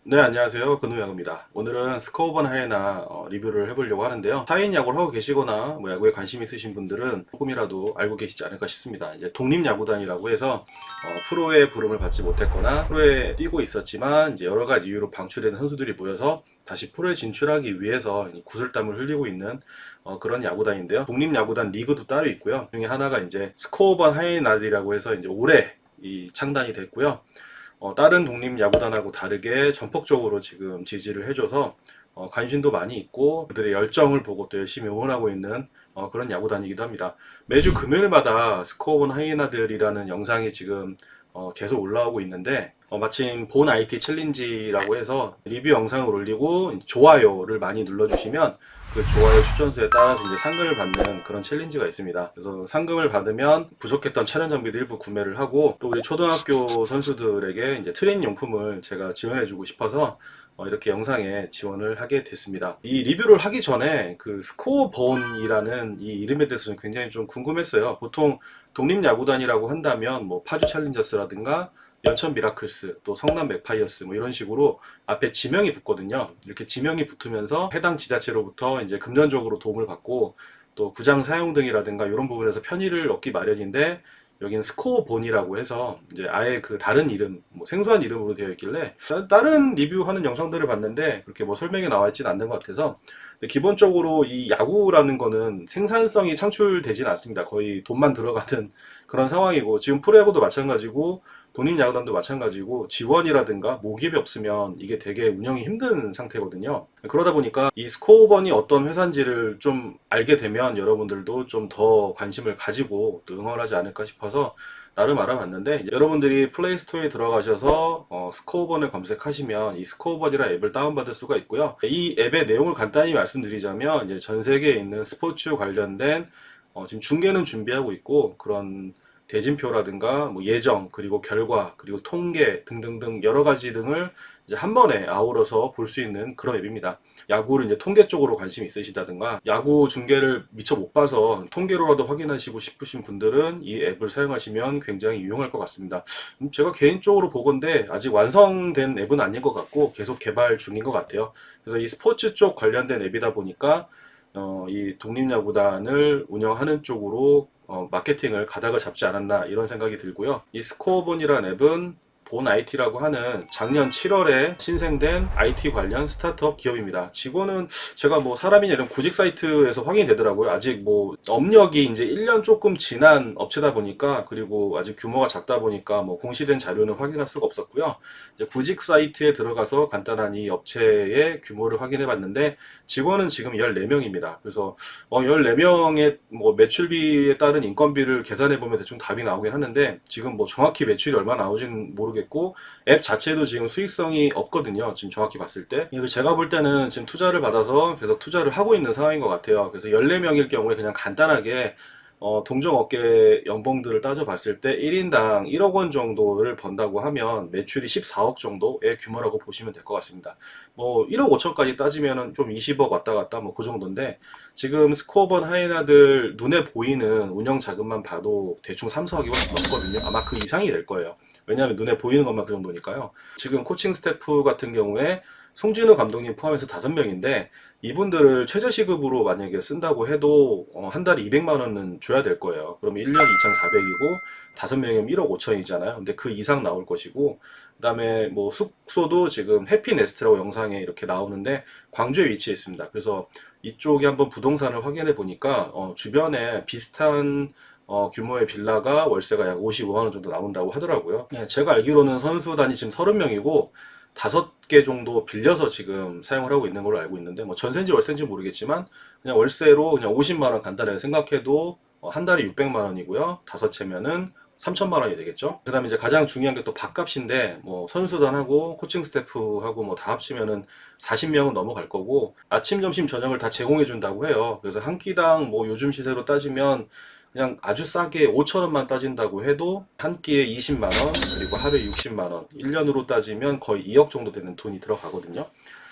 네, 안녕하세요. 근우야구입니다. 오늘은 스코어본 하이에나 리뷰를 해보려고 하는데요. 타인 야구를 하고 계시거나 뭐 야구에 관심 있으신 분들은 조금이라도 알고 계시지 않을까 싶습니다. 이제 독립야구단이라고 해서 프로의 부름을 받지 못했거나 프로에 뛰고 있었지만 이제 여러 가지 이유로 방출된 선수들이 모여서 다시 프로에 진출하기 위해서 구슬땀을 흘리고 있는 그런 야구단인데요. 독립야구단 리그도 따로 있고요. 그 중에 하나가 이제 스코어본 하이에나들이라고 해서 이제 올해 창단이 됐고요. 다른 독립야구단하고 다르게 전폭적으로 지금 지지를 해줘서 관심도 많이 있고 그들의 열정을 보고 또 열심히 응원하고 있는 그런 야구단이기도 합니다. 매주 금요일마다 스코어본 하이에나들이라는 영상이 지금 계속 올라오고 있는데 마침 본 IT 챌린지라고 해서 리뷰 영상을 올리고 좋아요를 많이 눌러주시면 그 좋아요 추천수에 따라서 이제 상금을 받는 그런 챌린지가 있습니다. 그래서 상금을 받으면 부족했던 촬영 장비도 일부 구매를 하고 또 우리 초등학교 선수들에게 이제 트레이닝 용품을 제가 지원해주고 싶어서 이렇게 영상에 지원을 하게 됐습니다. 이 리뷰를 하기 전에 그 스코어본이라는 이 이름에 대해서 굉장히 좀 궁금했어요. 보통 독립야구단이라고 한다면 뭐 파주 챌린저스라든가 연천 미라클스, 또 성남 맥파이어스 뭐 이런 식으로 앞에 지명이 붙거든요. 이렇게 지명이 붙으면서 해당 지자체로부터 이제 금전적으로 도움을 받고 또 구장 사용 등이라든가 이런 부분에서 편의를 얻기 마련인데 여기는 스코어본이라고 해서 이제 아예 그 다른 이름, 뭐 생소한 이름으로 되어 있길래 다른 리뷰하는 영상들을 봤는데 그렇게 뭐 설명이 나와 있지는 않는 것 같아서 근데 기본적으로 이 야구라는 거는 생산성이 창출되지는 않습니다. 거의 돈만 들어가는 그런 상황이고 지금 프로야구도 마찬가지고 독립야구단도 마찬가지고 지원이라든가 모집이 없으면 이게 되게 운영이 힘든 상태거든요. 그러다 보니까 이 스코어번이 어떤 회사인지를 좀 알게 되면 여러분들도 좀 더 관심을 가지고 또 응원하지 않을까 싶어서 나름 알아봤는데 여러분들이 플레이스토어에 들어가셔서 스코어번을 검색하시면 이 스코어번이라 앱을 다운받을 수가 있고요. 이 앱의 내용을 간단히 말씀드리자면 이제 전 세계에 있는 스포츠 관련된 지금 중계는 준비하고 있고 그런 대진표라든가 뭐 예정 그리고 결과 그리고 통계 등등등 여러 가지 등을 이제 한 번에 아우러서 볼 수 있는 그런 앱입니다. 야구를 이제 통계 쪽으로 관심이 있으시다든가 야구 중계를 미처 못 봐서 통계로라도 확인하시고 싶으신 분들은 이 앱을 사용하시면 굉장히 유용할 것 같습니다. 제가 개인적으로 보건데 아직 완성된 앱은 아닌 것 같고 계속 개발 중인 것 같아요. 그래서 이 스포츠 쪽 관련된 앱이다 보니까 이 독립야구단을 운영하는 쪽으로 마케팅을 가닥을 잡지 않았나 이런 생각이 들고요. 이 스코어본이라는 앱은 본 IT라고 하는 작년 7월에 신생된 IT 관련 스타트업 기업입니다. 직원은 제가 뭐 사람이냐 이런 구직 사이트에서 확인이 되더라고요. 아직 뭐 업력이 이제 1년 조금 지난 업체다 보니까 그리고 아직 규모가 작다 보니까 뭐 공시된 자료는 확인할 수가 없었고요. 이제 구직 사이트에 들어가서 간단한 이 업체의 규모를 확인해 봤는데 직원은 지금 14명입니다. 그래서 14명의 뭐 매출비에 따른 인건비를 계산해 보면 대충 답이 나오긴 하는데 지금 뭐 정확히 매출이 얼마 나오진 모르겠고 앱 자체도 지금 수익성이 없거든요. 지금 정확히 봤을 때. 그래서 제가 볼 때는 지금 투자를 받아서 계속 투자를 하고 있는 상황인 것 같아요. 그래서 14명일 경우에 그냥 간단하게 동종업계 연봉들을 따져봤을 때 1인당 1억 원 정도를 번다고 하면 매출이 14억 정도의 규모라고 보시면 될 것 같습니다. 뭐 1억 5천까지 따지면 좀 20억 왔다 갔다 뭐 그 정도인데 지금 스코어번 하이에나들 눈에 보이는 운영 자금만 봐도 대충 3, 4억이 넘거든요. 아마 그 이상이 될 거예요. 왜냐하면 눈에 보이는 것만 그 정도니까요. 지금 코칭 스태프 같은 경우에 송진우 감독님 포함해서 5명인데 이분들을 최저시급으로 만약에 쓴다고 해도 한 달에 200만 원은 줘야 될 거예요. 그러면 1년 2,400이고 5명이면 1억 5천이잖아요. 근데 그 이상 나올 것이고 그다음에 뭐 숙소도 지금 해피네스트라고 영상에 이렇게 나오는데 광주에 위치해 있습니다. 그래서 이쪽에 한번 부동산을 확인해 보니까 주변에 비슷한 규모의 빌라가 월세가 약 55만 원 정도 나온다고 하더라고요. 네, 제가 알기로는 선수단이 지금 30명이고 5개 정도 빌려서 지금 사용을 하고 있는 걸로 알고 있는데 뭐 전세인지 월세인지 모르겠지만 그냥 월세로 그냥 50만 원 간단하게 생각해도 한 달에 600만 원이고요. 5채면은 3천만 원이 되겠죠. 그 다음에 이제 가장 중요한 게 또 밥값인데 뭐 선수단하고 코칭 스태프하고 뭐 다 합치면은 40명은 넘어갈 거고 아침 점심 저녁을 다 제공해 준다고 해요. 그래서 한 끼당 뭐 요즘 시세로 따지면 그냥 아주 싸게 5천 원만 따진다고 해도 한 끼에 20만 원 그리고 하루에 60만 원 1년으로 따지면 거의 2억 정도 되는 돈이 들어가거든요.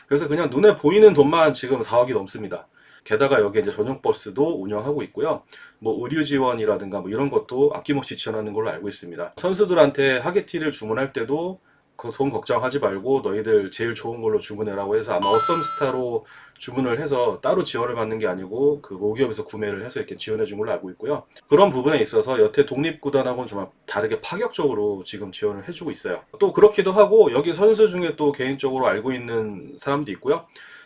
그래서 그냥 눈에 보이는 돈만 지금 4억이 넘습니다. 게다가 여기 이제 전용 버스도 운영하고 있고요. 뭐 의류 지원이라든가 뭐 이런 것도 아낌없이 지원하는 걸로 알고 있습니다. 선수들한테 하계티를 주문할 때도 그 돈 걱정하지 말고 너희들 제일 좋은 걸로 주문해라고 해서 아마 어썸스타로 주문을 해서 따로 지원을 받는 게 아니고 그 모기업에서 구매를 해서 이렇게 지원해 준 걸로 알고 있고요. 그런 부분에 있어서 여태 독립구단하고는 정말 다르게 파격적으로 지금 지원을 해주고 있어요. 또 그렇기도 하고 여기 선수 중에 또 개인적으로 알고 있는 사람도 있고요.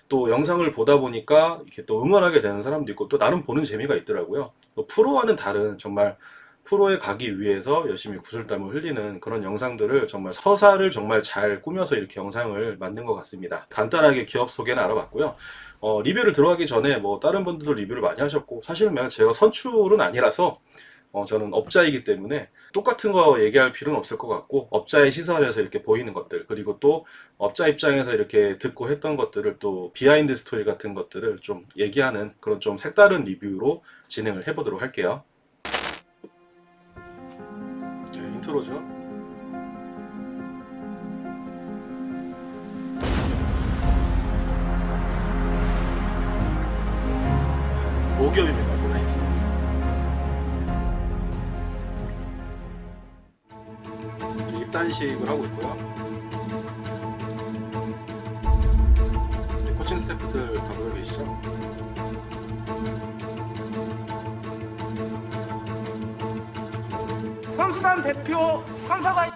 또 영상을 보다 보니까 이렇게 또 응원하게 되는 사람도 있고 또 나름 보는 재미가 있더라고요. 또 프로와는 다른 정말 프로에 가기 위해서 열심히 구슬땀을 흘리는 그런 영상들을 정말 서사를 정말 잘 꾸며서 이렇게 영상을 만든 것 같습니다. 간단하게 기업 소개는 알아봤고요. 리뷰를 들어가기 전에 뭐 다른 분들도 리뷰를 많이 하셨고 사실은 제가 선출은 아니라서 저는 업자이기 때문에 똑같은 거 얘기할 필요는 없을 것 같고 업자의 시선에서 이렇게 보이는 것들 그리고 또 업자 입장에서 이렇게 듣고 했던 것들을 또 비하인드 스토리 같은 것들을 좀 얘기하는 그런 좀 색다른 리뷰로 진행을 해보도록 할게요. 네, 인트로죠. 모기업입니다. 모나이티. 입단식을 하고 있고요. 코칭 스태프들 다 모여 계시죠? 선수단 대표 선사가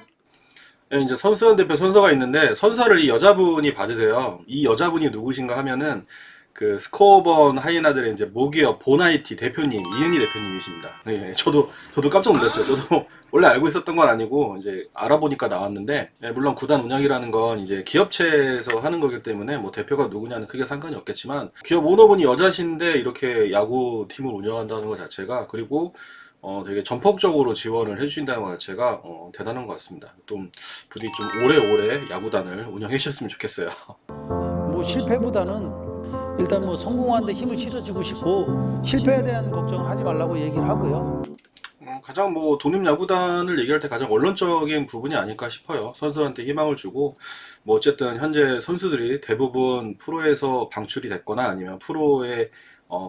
네, 이제 선수단 대표 선서가 있는데 선서를 이 여자분이 받으세요. 이 여자분이 누구신가 하면은 그 스코어번 하이에나들의 이제 모기업 보나이티 대표님 이은희 대표님이십니다. 네, 저도 깜짝 놀랐어요. 저도 원래 알고 있었던 건 아니고 이제 알아보니까 나왔는데 물론 구단 운영이라는 건 이제 기업체에서 하는 거기 때문에 뭐 대표가 누구냐는 크게 상관이 없겠지만 기업 오너분이 여자신데 이렇게 야구 팀을 운영한다는 것 자체가 그리고 되게 전폭적으로 지원을 해주신다는 것 자체가 대단한 것 같습니다. 좀 부디 좀 오래오래 야구단을 운영해 주셨으면 좋겠어요. 뭐 실패보다는 일단 뭐 성공하는데 힘을 실어주고 싶고 실패에 대한 걱정을 하지 말라고 얘기를 하고요. 가장 뭐 독립야구단을 얘기할 때 가장 원론적인 부분이 아닐까 싶어요. 선수한테 희망을 주고 뭐 어쨌든 현재 선수들이 대부분 프로에서 방출이 됐거나 아니면 프로의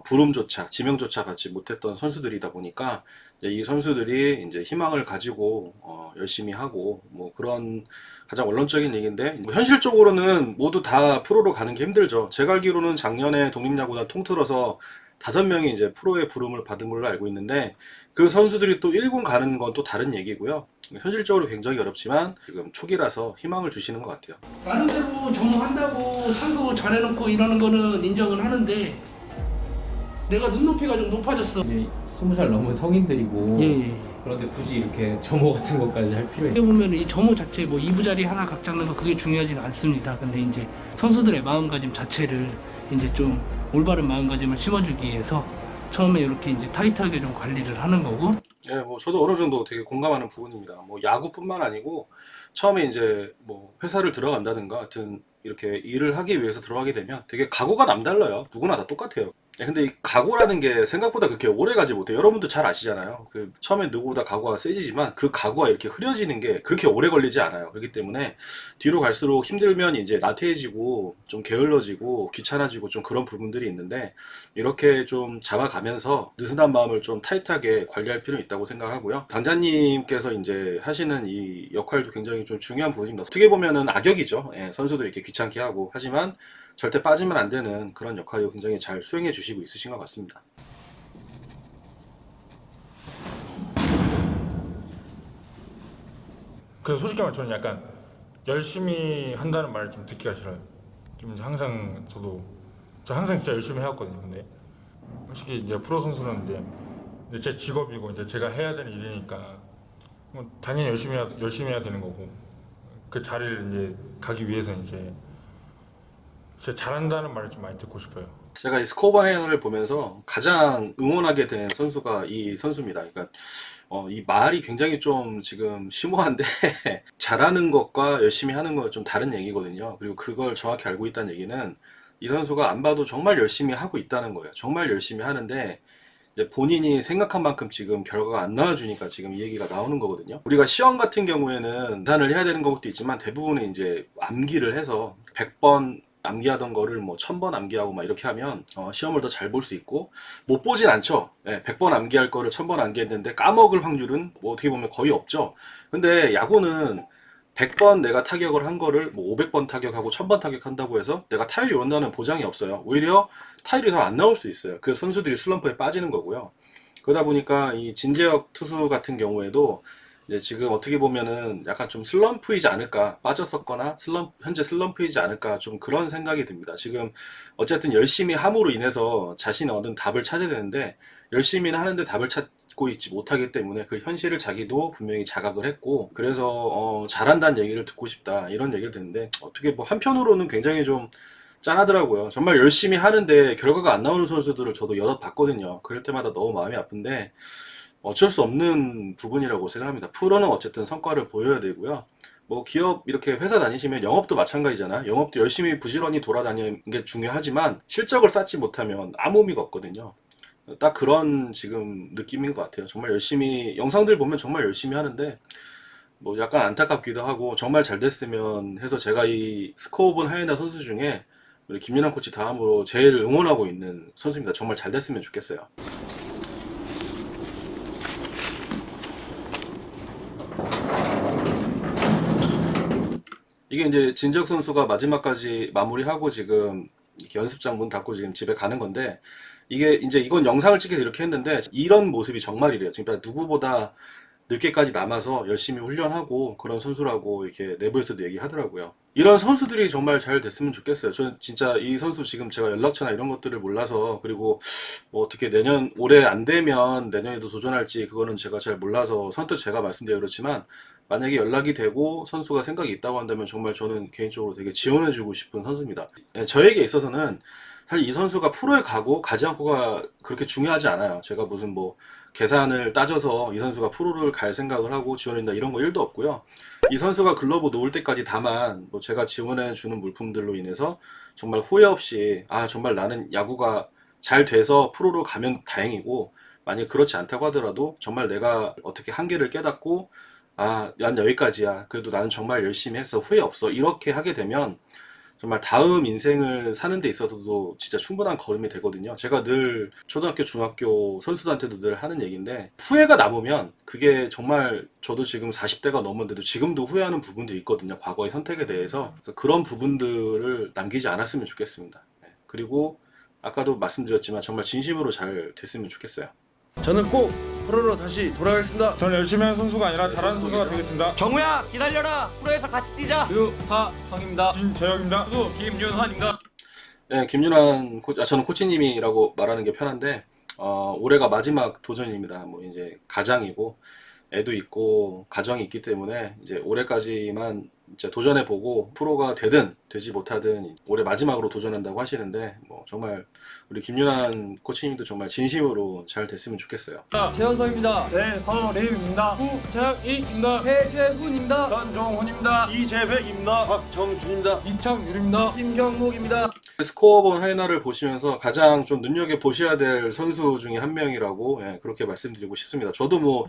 부름조차 지명조차 받지 못했던 선수들이다 보니까 이 선수들이 이제 희망을 가지고 열심히 하고 뭐 그런 가장 원론적인 얘기인데 뭐 현실적으로는 모두 다 프로로 가는 게 힘들죠. 제가 알기로는 작년에 독립야구단 통틀어서 5명이 이제 프로의 부름을 받은 걸로 알고 있는데 그 선수들이 또 1군 가는 건 또 다른 얘기고요. 현실적으로 굉장히 어렵지만 지금 초기라서 희망을 주시는 것 같아요. 나름대로 전무한다고 선수 잘해놓고 이러는 거는 인정을 하는데 내가 눈높이가 좀 높아졌어. 이제 20살 넘은 성인들이고 예. 그런데 굳이 이렇게 점호 같은 것까지 할 필요가 어떻게 보면 이 점호 자체 뭐 2부 자리 하나 각 잡는 거 그게 중요하지는 않습니다. 근데 이제 선수들의 마음가짐 자체를 이제 좀 올바른 마음가짐을 심어주기 위해서 처음에 이렇게 이제 타이트하게 좀 관리를 하는 거고. 예, 뭐 저도 어느 정도 되게 공감하는 부분입니다. 뭐 야구뿐만 아니고 처음에 이제 뭐 회사를 들어간다든가 하여튼 이렇게 일을 하기 위해서 들어가게 되면 되게 각오가 남달라요. 누구나 다 똑같아요. 근데 이 각오라는 게 생각보다 그렇게 오래 가지 못해요. 여러분도 잘 아시잖아요. 그 처음엔 누구보다 각오가 세지지만 그 각오가 이렇게 흐려지는 게 그렇게 오래 걸리지 않아요. 그렇기 때문에 뒤로 갈수록 힘들면 이제 나태해지고 좀 게을러지고 귀찮아지고 좀 그런 부분들이 있는데 이렇게 좀 잡아가면서 느슨한 마음을 좀 타이트하게 관리할 필요는 있다고 생각하고요. 당자님께서 이제 하시는 이 역할도 굉장히 좀 중요한 부분입니다. 어떻게 보면은 악역이죠. 예, 선수들 이렇게 귀찮게 하고 하지만 절대 빠지면 안 되는 그런 역할을 굉장히 잘 수행해 주시고 있으신 것 같습니다. 그래서 솔직히 말하면 저는 약간 열심히 한다는 말을 좀 듣기가 싫어요. 좀 이제 항상 저 항상 진짜 열심히 해왔거든요. 근데 솔직히 이제 프로 선수는 이제 제 직업이고 이제 제가 해야 되는 일이니까 뭐 당연히 열심히 해야 되는 거고 그 자리를 이제 가기 위해서 이제 진짜 잘한다는 말을 좀 많이 듣고 싶어요. 제가 이 스코어바 헤어를 보면서 가장 응원하게 된 선수가 이 선수입니다. 그러니까 이 말이 굉장히 좀 지금 심오한데 잘하는 것과 열심히 하는 건 좀 다른 얘기거든요. 그리고 그걸 정확히 알고 있다는 얘기는 이 선수가 안 봐도 정말 열심히 하고 있다는 거예요. 정말 열심히 하는데 이제 본인이 생각한 만큼 지금 결과가 안 나와주니까 지금 이 얘기가 나오는 거거든요. 우리가 시험 같은 경우에는 계산을 해야 되는 것도 있지만 대부분은 이제 암기를 해서 100번 암기하던 거를 뭐 1000번 암기하고 막 이렇게 하면 시험을 더 잘 볼 수 있고 못 보진 않죠. 100번 암기할 거를 1000번 암기했는데 까먹을 확률은 뭐 어떻게 보면 거의 없죠. 근데 야구는 100번 내가 타격을 한 거를 뭐 500번 타격하고 1000번 타격한다고 해서 내가 타율이 오른다는 보장이 없어요. 오히려 타율이 더 안 나올 수 있어요. 그래서 선수들이 슬럼프에 빠지는 거고요. 그러다 보니까 이 진재혁 투수 같은 경우에도 이제 지금 어떻게 보면은 약간 좀 슬럼프이지 않을까, 빠졌었거나 현재 슬럼프이지 않을까, 좀 그런 생각이 듭니다. 지금 어쨌든 열심히 함으로 인해서 자신이 얻은 답을 찾아야 되는데 열심히는 하는데 답을 찾고 있지 못하기 때문에 그 현실을 자기도 분명히 자각을 했고, 그래서 잘한다는 얘기를 듣고 싶다 이런 얘기를 듣는데, 어떻게 뭐 한편으로는 굉장히 좀 짠하더라고요. 정말 열심히 하는데 결과가 안 나오는 선수들을 저도 여럿 봤거든요. 그럴 때마다 너무 마음이 아픈데 어쩔 수 없는 부분이라고 생각합니다. 프로는 어쨌든 성과를 보여야 되고요. 뭐 기업 이렇게 회사 다니시면 영업도 마찬가지잖아. 영업도 열심히 부지런히 돌아다니는 게 중요하지만 실적을 쌓지 못하면 아무 의미가 없거든요. 딱 그런 지금 느낌인 것 같아요. 정말 열심히 영상들 보면 정말 열심히 하는데 뭐 약간 안타깝기도 하고, 정말 잘 됐으면 해서 제가 이 스코어본 하이에나 선수 중에 우리 김윤환 코치 다음으로 제일 응원하고 있는 선수입니다. 정말 잘 됐으면 좋겠어요. 이게 이제 진재혁 선수가 마지막까지 마무리하고 지금 이렇게 연습장 문 닫고 지금 집에 가는 건데, 이게 이제 이건 영상을 찍혀서 이렇게 했는데 이런 모습이 정말이래요. 그러니까 누구보다 늦게까지 남아서 열심히 훈련하고 그런 선수라고 이렇게 내부에서도 얘기하더라고요. 이런 선수들이 정말 잘 됐으면 좋겠어요. 저는 진짜 이 선수 지금 제가 연락처나 이런 것들을 몰라서, 그리고 뭐 어떻게 올해 안 되면 내년에도 도전할지 그거는 제가 잘 몰라서 선뜻 제가 말씀드려 그렇지만, 만약에 연락이 되고 선수가 생각이 있다고 한다면 정말 저는 개인적으로 되게 지원해주고 싶은 선수입니다. 저에게 있어서는 사실 이 선수가 프로에 가고 가지 않고가 그렇게 중요하지 않아요. 제가 무슨 뭐 계산을 따져서 이 선수가 프로를 갈 생각을 하고 지원한다 이런 거 1도 없고요. 이 선수가 글러브 놓을 때까지 다만 뭐 제가 지원해 주는 물품들로 인해서 정말 후회 없이, 아 정말 나는 야구가 잘 돼서 프로로 가면 다행이고, 만약 그렇지 않다고 하더라도 정말 내가 어떻게 한계를 깨닫고, 아 난 여기까지야, 그래도 나는 정말 열심히 했어, 후회 없어, 이렇게 하게 되면 정말 다음 인생을 사는 데 있어서도 진짜 충분한 걸음이 되거든요. 제가 늘 초등학교, 중학교 선수들한테도 늘 하는 얘기인데, 후회가 남으면 그게 정말, 저도 지금 40대가 넘었는데도 지금도 후회하는 부분도 있거든요. 과거의 선택에 대해서. 그래서 그런 부분들을 남기지 않았으면 좋겠습니다. 그리고 아까도 말씀드렸지만 정말 진심으로 잘 됐으면 좋겠어요. 저는 꼭 프로로 다시 돌아가겠습니다. 저는 열심히 하는 선수가 아니라 잘하는 선수가 되겠습니다. 정우야 기다려라. 프로에서 같이 뛰자. 유하성입니다. 진재혁입니다. 김윤환입니다. 네, 김윤환 저는 코치님이라고 말하는 게 편한데, 올해가 마지막 도전입니다. 뭐 이제 가장이고 애도 있고 가정이 있기 때문에 이제 올해까지만 진짜 도전해보고 프로가 되든 되지 못하든 올해 마지막으로 도전한다고 하시는데, 뭐 정말 우리 김윤환 코치님도 정말 진심으로 잘 됐으면 좋겠어요. 최현성입니다. 서림입니다. 후창희입니다. 해재훈입니다. 전정훈입니다. 이재백입니다. 박정준입니다. 이창율입니다. 김경목입니다. 스코어본 하이에나를 보시면서 가장 좀 눈여겨보셔야 될 선수 중에 한 명이라고, 그렇게 말씀드리고 싶습니다. 저도 뭐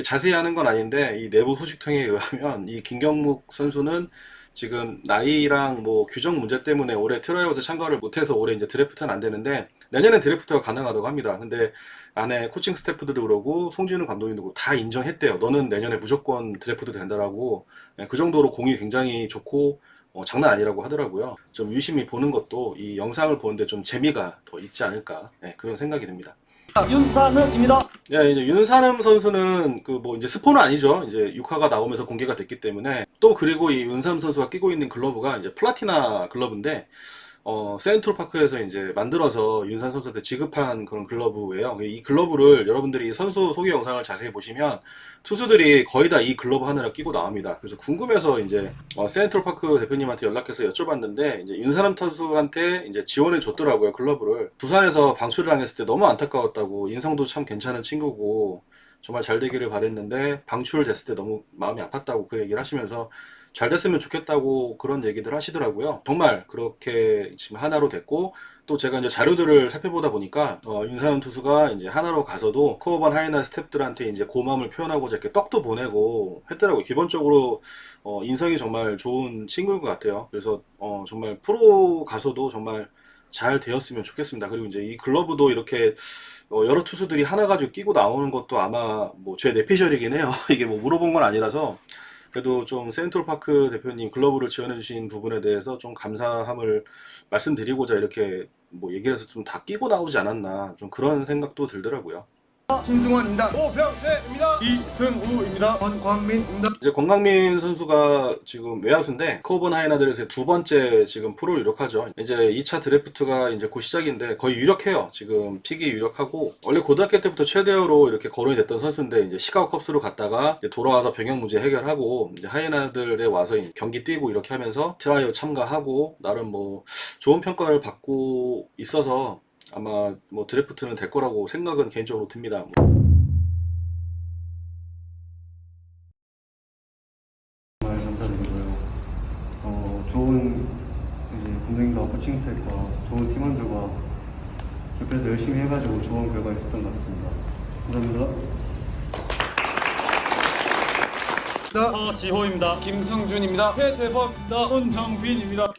자세히 하는 건 아닌데 이 내부 소식통에 의하면 이 김경묵 선수는 지금 나이랑 뭐 규정 문제 때문에 올해 트라이아웃에 참가를 못해서 올해 이제 드래프트는 안 되는데 내년엔 드래프트가 가능하다고 합니다. 근데 안에 코칭 스태프들도 그러고 송진우 감독님도 그러고 다 인정했대요. 너는 내년에 무조건 드래프트 된다라고. 그 정도로 공이 굉장히 좋고 장난 아니라고 하더라고요. 좀 유심히 보는 것도 이 영상을 보는데 좀 재미가 더 있지 않을까, 그런 생각이 듭니다. 윤산욱입니다. 네, 이제 윤산음 선수는 그 뭐 이제 스포는 아니죠. 이제 6화가 나오면서 공개가 됐기 때문에. 또 그리고 이 윤산음 선수가 끼고 있는 글러브가 이제 플라티나 글러브인데, 세인트루파크에서 이제 만들어서 윤산 선수한테 지급한 그런 글러브예요. 이 글러브를 여러분들이 선수 소개 영상을 자세히 보시면 투수들이 거의 다 이 글러브 하나를 끼고 나옵니다. 그래서 궁금해서 이제 세인트루파크 대표님한테 연락해서 여쭤봤는데, 이제 윤산암 선수한테 이제 지원해 줬더라고요, 글러브를. 부산에서 방출을 당했을 때 너무 안타까웠다고, 인성도 참 괜찮은 친구고 정말 잘 되기를 바랬는데 방출 됐을 때 너무 마음이 아팠다고 그 얘기를 하시면서 잘 됐으면 좋겠다고 그런 얘기들 하시더라고요. 정말 그렇게 지금 하나로 됐고, 또 제가 이제 자료들을 살펴보다 보니까 윤산음 투수가 이제 하나로 가서도 스코어본 하이에나 스태프들한테 이제 고마움을 표현하고자 이렇게 떡도 보내고 했더라고요. 기본적으로 인성이 정말 좋은 친구인 것 같아요. 그래서 정말 프로 가서도 정말 잘 되었으면 좋겠습니다. 그리고 이제 이 글러브도 이렇게 여러 투수들이 하나 가지고 끼고 나오는 것도 아마 뭐 제 뇌피셜이긴 해요. 이게 뭐 물어본 건 아니라서 그래도 좀 센트럴파크 대표님 클러브를 지원해주신 부분에 대해서 좀 감사함을 말씀드리고자 이렇게 뭐 얘기를 해서 좀 다 끼고 나오지 않았나 좀 그런 생각도 들더라고요. 김승원입니다. 오병태입니다. 이승우입니다. 권광민입니다. 이제 권강민 선수가 지금 외야수인데 스코어본 하이나들에서 두 번째 지금 프로를 유력하죠. 이제 2차 드래프트가 이제 곧 시작인데 거의 유력해요. 지금 픽이 유력하고 원래 고등학교 때부터 최대어로 이렇게 거론이 됐던 선수인데 이제 시카고 컵스로 갔다가 이제 돌아와서 병역 문제 해결하고 이제 하이나들에 와서 경기 뛰고 이렇게 하면서 트라이어 참가하고 나름 뭐 좋은 평가를 받고 있어서 아마 뭐 드래프트는 될 거라고 생각은 개인적으로 듭니다. 정말 감사드리고요. 좋은 이제 감독님과 코칭 스태프와 좋은 팀원들과 옆에서 열심히 해가지고 좋은 결과 있었던 것 같습니다. 감사합니다. 지호입니다. 김승준입니다. 최대범입니다. 손정빈입니다.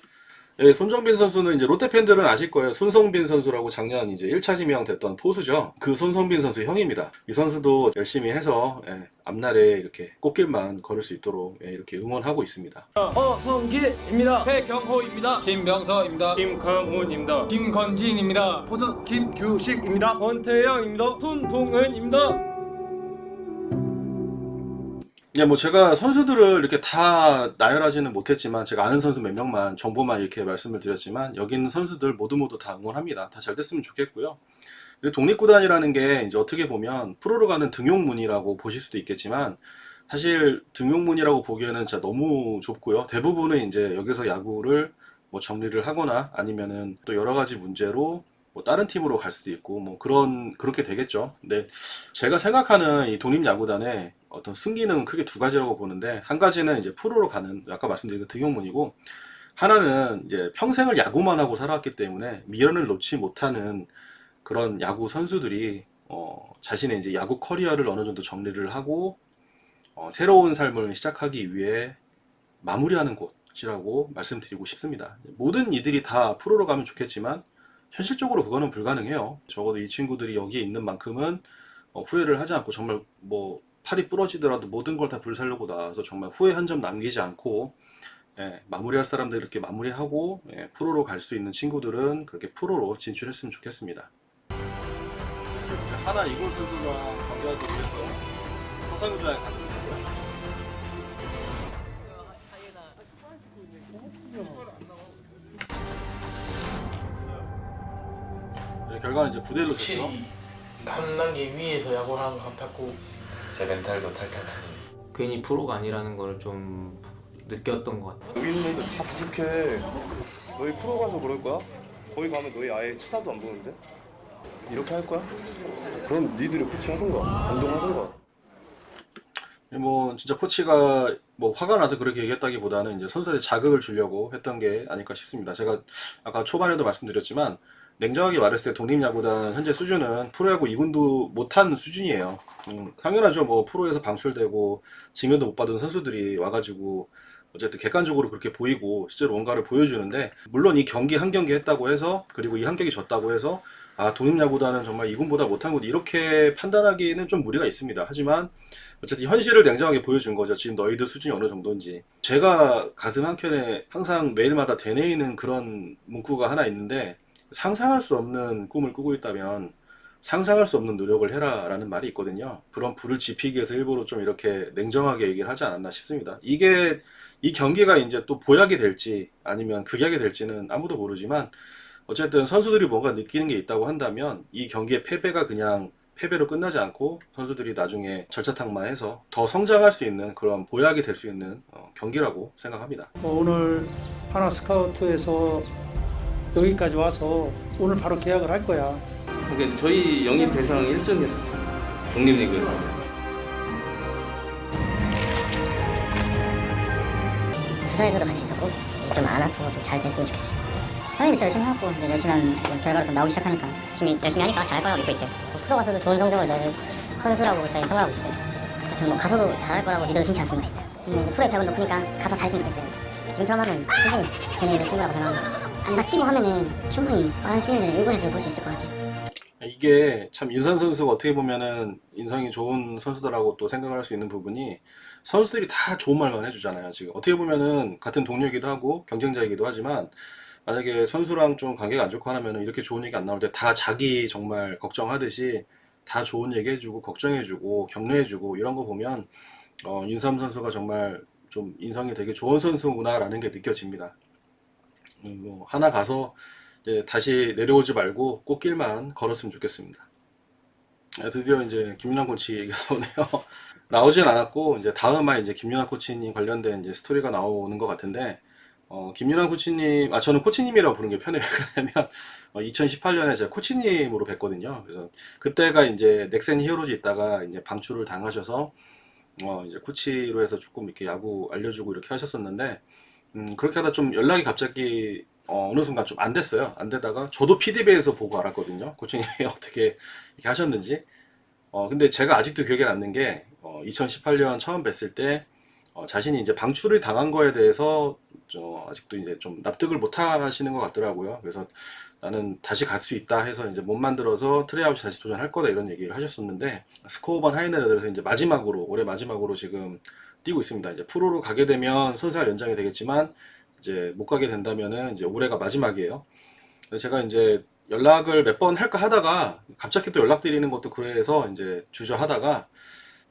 예, 손정빈 선수는 이제 롯데 팬들은 아실 거예요. 손성빈 선수라고 작년 이제 1차 지명됐던 포수죠. 그 손성빈 선수 형입니다. 이 선수도 열심히 해서 앞날에 이렇게 꽃길만 걸을 수 있도록 이렇게 응원하고 있습니다. 허성길입니다. 최경호입니다. 김병서입니다. 김강훈입니다. 김건진입니다. 포수 김규식입니다. 권태영입니다. 손동은입니다. 예, 뭐 제가 선수들을 이렇게 다 나열하지는 못했지만 제가 아는 선수 몇 명만 정보만 이렇게 말씀을 드렸지만 여기 있는 선수들 모두 다 응원합니다. 다 잘 됐으면 좋겠고요. 그리고 독립구단이라는 게 이제 어떻게 보면 프로로 가는 등용문이라고 보실 수도 있겠지만 사실 등용문이라고 보기에는 진짜 너무 좁고요. 대부분은 이제 여기서 야구를 뭐 정리를 하거나 아니면은 또 여러 가지 문제로 뭐 다른 팀으로 갈 수도 있고 뭐 그렇게 되겠죠. 근데 제가 생각하는 이 독립야구단의 어떤 승기는 크게 두 가지라고 보는데 한 가지는 이제 프로로 가는 아까 말씀드린 그 등용문이고 하나는 이제 평생을 야구만 하고 살아왔기 때문에 미련을 놓지 못하는 그런 야구 선수들이 자신의 이제 야구 커리어를 어느 정도 정리를 하고 새로운 삶을 시작하기 위해 마무리하는 곳이라고 말씀드리고 싶습니다. 모든 이들이 다 프로로 가면 좋겠지만 현실적으로 그거는 불가능해요. 적어도 이 친구들이 여기에 있는 만큼은 후회를 하지 않고 정말 뭐 팔이 부러지더라도 모든 걸 다 불살려고 나와서 정말 후회 한 점 남기지 않고 마무리할 사람들 이렇게 마무리하고 프로로 갈 수 있는 친구들은 그렇게 프로로 진출했으면 좋겠습니다. 하나 이골 선수가 경기하기 위해서 서상유자에 갔습니다. 결과는 이제 9대1로 졌죠. 한 단계 위에서 야구를 하는 것 같았고 제 멘탈도 탈탈하니 괜히 프로가 아니라는 걸 좀 느꼈던 것 같아요. 여기 있는 애들 다 부족해. 너희 프로 가서 그럴 거야? 거기 가면 너희 아예 쳐다도 안 보는데? 이렇게 할 거야? 그럼 니들이 코칭 하던가 감독 하던가. 뭐 진짜 코치가 뭐 화가 나서 그렇게 얘기했다기보다는 이제 선수들의 자극을 주려고 했던 게 아닐까 싶습니다. 제가 아까 초반에도 말씀드렸지만 냉정하게 말했을 때 독립야구단 현재 수준은 프로야구 2군도 못한 수준이에요. 당연하죠. 뭐 프로에서 방출되고 징계도 못 받은 선수들이 와가지고 어쨌든 객관적으로 그렇게 보이고 실제로 뭔가를 보여주는데 물론 이 경기 한 경기 했다고 해서 그리고 이 한 경기 졌다고 해서 아 독립야구단은 정말 2군보다 못한 곳 이렇게 판단하기에는 좀 무리가 있습니다. 하지만 어쨌든 현실을 냉정하게 보여준 거죠. 지금 너희들 수준이 어느 정도인지. 제가 가슴 한켠에 항상 매일마다 되뇌이는 그런 문구가 하나 있는데 상상할 수 없는 꿈을 꾸고 있다면 상상할 수 없는 노력을 해라 라는 말이 있거든요. 그런 불을 지피기 위해서 일부러 좀 이렇게 냉정하게 얘기를 하지 않았나 싶습니다. 이 경기가 이제 또 보약이 될지 아니면 극약이 될지는 아무도 모르지만 어쨌든 선수들이 뭔가 느끼는 게 있다고 한다면 이 경기의 패배가 그냥 패배로 끝나지 않고 선수들이 나중에 절차탕마해서 더 성장할 수 있는 그런 보약이 될 수 있는 경기라고 생각합니다. 오늘 하나 스카우트에서 여기까지 와서 오늘 바로 계약을 할 거야. 그러니까 저희 영입 대상 1승 했었어요. 독립리그에서. 부산에서도 같이 있었고 좀 안 아프고 좀 잘 됐으면 좋겠어요. 사장님이 진짜 열심히 해갖고 이제 열심히 한 결과가 좀 나오기 시작하니까 열심히 하니까 잘할 거라고 믿고 있어요. 프로 가서도 좋은 성적을 낼 선수라고 일단 생각하고 있어요. 저는 뭐 가서도 잘할 거라고 믿어 의심치 않습니다. 근데 프로의 벽은 높으니까 가서 잘했으면 좋겠어요. 지금처럼 하면 충분히 쟤네들 친구라고 생각합니다. 안 다치고 하면은 충분히 빠른 시일 내에 1군에서 볼 수 있을 것 같아요. 이게 참 윤선 선수가 어떻게 보면은 인성이 좋은 선수다라고 또 생각할 수 있는 부분이 선수들이 다 좋은 말만 해주잖아요. 지금 어떻게 보면은 같은 동료이기도 하고 경쟁자이기도 하지만 만약에 선수랑 좀 관계가 안 좋고 하면은 이렇게 좋은 얘기 안 나올 때 다 자기 정말 걱정하듯이 다 좋은 얘기 해주고 걱정해주고 격려해주고 이런 거 보면 윤삼 선수가 정말 좀 인성이 되게 좋은 선수구나라는 게 느껴집니다. 뭐 하나 가서 이제 다시 내려오지 말고 꽃길만 걸었으면 좋겠습니다. 드디어 이제 김윤환 코치 얘기가 나오네요. 나오진 않았고 이제 다음에 이제 김윤환 코치님 관련된 이제 스토리가 나오는 것 같은데 김윤환 코치님, 저는 코치님이라고 부르는 게 편해요. 왜냐면 2018년에 제가 코치님으로 뵀거든요. 그래서 그때가 이제 넥센 히어로즈 있다가 이제 방출을 당하셔서 이제 코치로 해서 조금 이렇게 야구 알려주고 이렇게 하셨었는데 그렇게 하다 좀 연락이 갑자기 어느 순간 좀 안 됐어요. 안 되다가 저도 PD배에서 보고 알았거든요. 코치님이 어떻게 이렇게 하셨는지. 근데 제가 아직도 기억에 남는 게 2018년 처음 뵀을 때 자신이 이제 방출을 당한 거에 대해서 아직도 이제 좀 납득을 못 하시는 것 같더라고요. 그래서 나는 다시 갈 수 있다 해서 이제 못 만들어서 트레이아웃 다시 도전할 거다 이런 얘기를 하셨었는데 스코어번 하이네르에서 이제 마지막으로 올해 마지막으로 지금 뛰고 있습니다. 이제 프로로 가게 되면 선수활 연장이 되겠지만 이제 못 가게 된다면은 이제 올해가 마지막이에요. 그래서 제가 이제 연락을 몇 번 할까 하다가 갑자기 또 연락드리는 것도 그래서 이제 주저하다가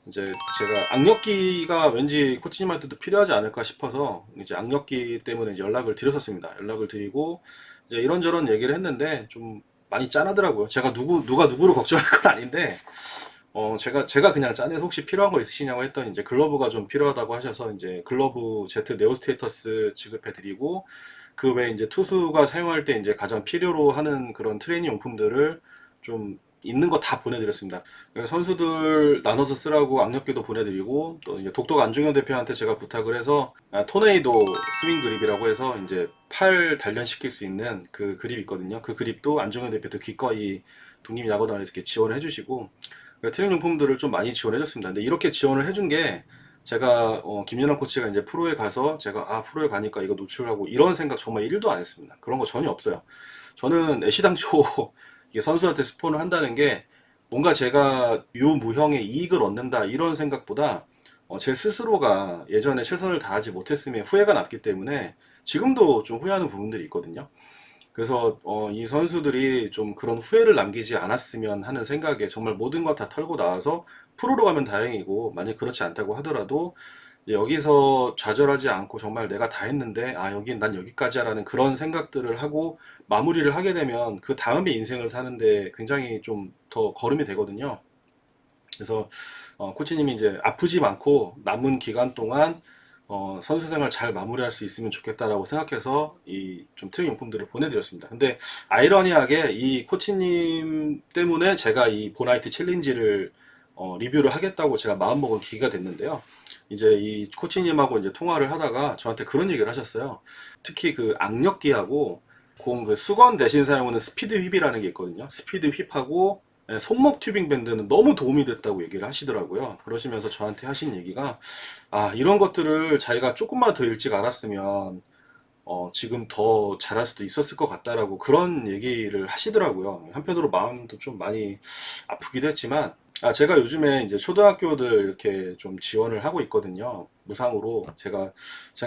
이제 제가 악력기가 왠지 코치님한테도 필요하지 않을까 싶어서 이제 악력기 때문에 이제 연락을 드렸었습니다. 연락을 드리고 이제 이런저런 얘기를 했는데 좀 많이 짠하더라고요. 제가 누가 누구를 걱정할 건 아닌데 제가 그냥 짠해서 혹시 필요한 거 있으시냐고 했더니 이제 글러브가 좀 필요하다고 하셔서 이제 글러브 Z 네오 스테이터스 지급해 드리고 그 외에 이제 투수가 사용할 때 이제 가장 필요로 하는 그런 트레이닝 용품들을 좀 있는 거 다 보내드렸습니다. 선수들 나눠서 쓰라고 악력기도 보내드리고 또 이제 독도가 안중현 대표한테 제가 부탁을 해서 토네이도 스윙 그립이라고 해서 이제 팔 단련시킬 수 있는 그 그립 있거든요. 그 그립도 안중현 대표도 기꺼이 독립야구단에서 이렇게 지원을 해주시고 트레이닝 용품들을 좀 많이 지원해줬습니다. 근데 이렇게 지원을 해준 게 제가 김연아 코치가 이제 프로에 가서 제가 프로에 가니까 이거 노출하고 이런 생각 정말 1도 안 했습니다. 그런 거 전혀 없어요. 저는 애시당초 이게 선수한테 스폰을 한다는 게 뭔가 제가 유무형의 이익을 얻는다 이런 생각보다 제 스스로가 예전에 최선을 다하지 못했음에 후회가 남기 때문에 지금도 좀 후회하는 부분들이 있거든요. 그래서 이 선수들이 좀 그런 후회를 남기지 않았으면 하는 생각에 정말 모든 것 다 털고 나와서 프로로 가면 다행이고 만약 그렇지 않다고 하더라도 여기서 좌절하지 않고 정말 내가 다 했는데 여긴 난 여기까지야 라는 그런 생각들을 하고 마무리를 하게 되면 그 다음에 인생을 사는데 굉장히 좀 더 거름이 되거든요. 그래서 코치님이 이제 아프지 않고 남은 기간 동안 선수 생활 잘 마무리할 수 있으면 좋겠다라고 생각해서 이 좀 트레이닝 용품들을 보내드렸습니다. 근데 아이러니하게 이 코치님 때문에 제가 이 보나이트 챌린지를 리뷰를 하겠다고 제가 마음먹은 계기가 됐는데요. 이제 이 코치님하고 이제 통화를 하다가 저한테 그런 얘기를 하셨어요. 특히 그 악력기하고 공 그 수건 대신 사용하는 스피드 휩이라는 게 있거든요. 스피드 휩하고 손목 튜빙 밴드는 너무 도움이 됐다고 얘기를 하시더라고요. 그러시면서 저한테 하신 얘기가 이런 것들을 자기가 조금만 더 일찍 알았으면 지금 더 잘할 수도 있었을 것 같다라고 그런 얘기를 하시더라고요. 한편으로 마음도 좀 많이 아프기도 했지만 제가 요즘에 이제 초등학교들 이렇게 좀 지원을 하고 있거든요. 무상으로 제가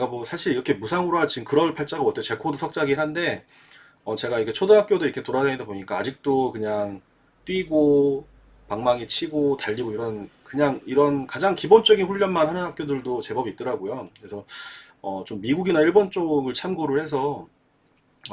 뭐 사실 이렇게 무상으로 지금 그럴 팔자가 어때요? 제 코드 석자긴 한데 제가 이렇게 초등학교도 이렇게 돌아다니다 보니까 아직도 그냥 뛰고 방망이 치고 달리고 이런 가장 기본적인 훈련만 하는 학교들도 제법 있더라고요. 그래서 좀 미국이나 일본 쪽을 참고를 해서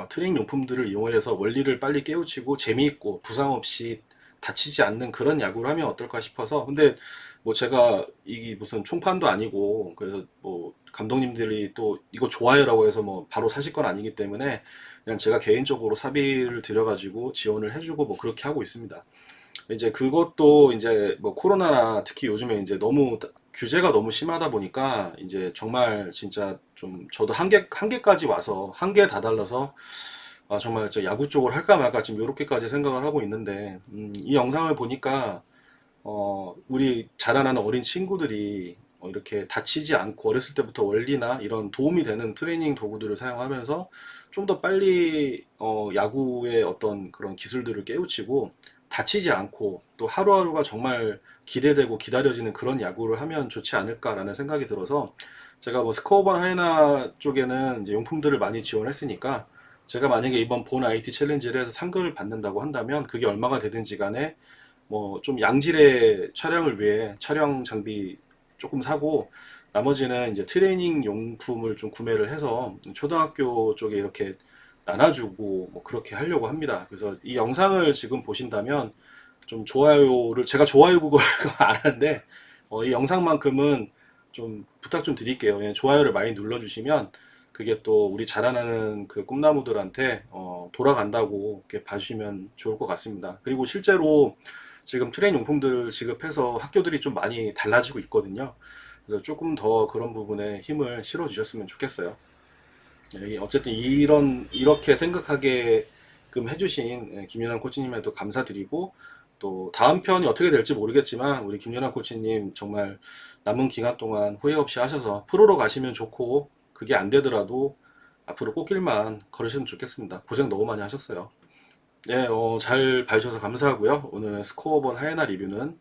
트레이닝 용품들을 이용해서 원리를 빨리 깨우치고 재미있고 부상 없이 다치지 않는 그런 야구를 하면 어떨까 싶어서. 근데 뭐 제가 이게 무슨 총판도 아니고 그래서 뭐 감독님들이 또 이거 좋아요라고 해서 뭐 바로 사실 건 아니기 때문에 그냥 제가 개인적으로 사비를 들여가지고 지원을 해주고 뭐 그렇게 하고 있습니다. 이제 그것도 이제 뭐 코로나나 특히 요즘에 이제 너무 규제가 너무 심하다 보니까 이제 정말 진짜 좀 저도 한계까지 와서 한계에 다달라서 정말 저 야구 쪽을 할까 말까 지금 이렇게까지 생각을 하고 있는데 이 영상을 보니까 우리 자라나는 어린 친구들이 이렇게 다치지 않고 어렸을 때부터 원리나 이런 도움이 되는 트레이닝 도구들을 사용하면서 좀 더 빨리 야구의 어떤 그런 기술들을 깨우치고 다치지 않고 또 하루하루가 정말 기대되고 기다려지는 그런 야구를 하면 좋지 않을까라는 생각이 들어서 제가 뭐 스코어본 하이에나 쪽에는 이제 용품들을 많이 지원했으니까 제가 만약에 이번 본 IT 챌린지를 해서 상금을 받는다고 한다면 그게 얼마가 되든지 간에 뭐 좀 양질의 촬영을 위해 촬영 장비 조금 사고 나머지는 이제 트레이닝 용품을 좀 구매를 해서 초등학교 쪽에 이렇게 나눠주고 뭐 그렇게 하려고 합니다. 그래서 이 영상을 지금 보신다면 좀 좋아요를, 제가 좋아요 그거 안 하는데 이 영상만큼은 좀 부탁 좀 드릴게요. 예, 좋아요를 많이 눌러주시면 그게 또 우리 자라나는 그 꿈나무들한테 돌아간다고 이렇게 봐주시면 좋을 것 같습니다. 그리고 실제로 지금 트레이닝 용품들을 지급해서 학교들이 좀 많이 달라지고 있거든요. 그래서 조금 더 그런 부분에 힘을 실어 주셨으면 좋겠어요. 예, 어쨌든 이렇게 생각하게끔 해주신 김연아 코치님에도 감사드리고, 또 다음 편이 어떻게 될지 모르겠지만 우리 김연아 코치님 정말 남은 기간 동안 후회 없이 하셔서 프로로 가시면 좋고, 그게 안 되더라도 앞으로 꽃길만 걸으시면 좋겠습니다. 고생 너무 많이 하셨어요. 네, 잘 봐주셔서 감사하고요. 오늘 스코어본 하이에나 리뷰는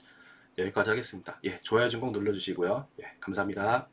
여기까지 하겠습니다. 예, 좋아요 좀 꼭 눌러주시고요. 예, 감사합니다.